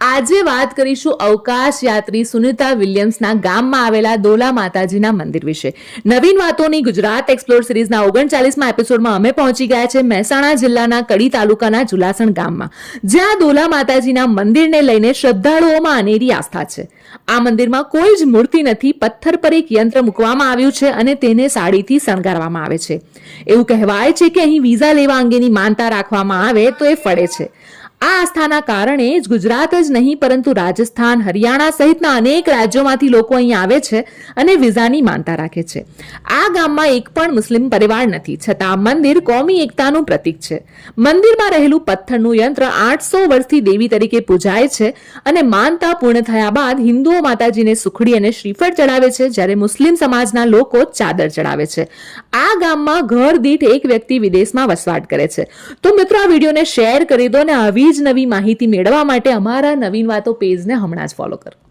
આજે વાત કરીશું અવકાશ યાત્રી સુનિતા વિલિયમ્સના ગામમાં આવેલા દોલા માતાજીના મંદિર વિશે. નવીન વાતોની ગુજરાત એક્સપ્લોર સિરીઝના 39મા એપિસોડમાં અમે પહોંચી ગયા છે મહેસાણા જિલ્લાના કડી તાલુકાના જુલાસણ ગામમાં, જ્યાં દોલા માતાજીના મંદિરને લઈને શ્રદ્ધાળુઓમાં અનેરી આસ્થા છે. આ મંદિરમાં કોઈ જ મૂર્તિ નથી, પથ્થર પર એક યંત્ર મૂકવામાં આવ્યું છે અને તેને સાડીથી શણગારવામાં આવે છે. એવું કહેવાય છે કે અહીં વિઝા લેવા અંગેની માનતા રાખવામાં આવે તો એ ફળે છે. આ આસ્થાના કારણે જ ગુજરાત જ નહીં પરંતુ રાજસ્થાન, હરિયાણા સહિતના અનેક રાજ્યોમાંથી લોકો અહીં આવે છે અને વિઝાની માનતા રાખે છે. આ ગામમાં એક પણ મુસ્લિમ પરિવાર નથી, છતાં આ મંદિર કોમી એકતાનું પ્રતીક છે. મંદિરમાં રહેલું પથ્થરનું યંત્ર 800 વર્ષથી દેવી તરીકે પૂજાય છે અને માનતા પૂર્ણ થયા બાદ હિન્દુઓ માતાજીને સુખડી અને શ્રીફળ ચડાવે છે, જ્યારે મુસ્લિમ સમાજના લોકો ચાદર ચડાવે છે. આ ગામમાં ઘર દીઠ એક વ્યક્તિ વિદેશમાં વસવાટ કરે છે. તો મિત્રો, આ વિડીયોને શેર કરી દો અને આવી જ નવી માહિતી મેળવવા માટે અમારા નવીન વાતો પેજને હમણાં જ ફોલો કરો.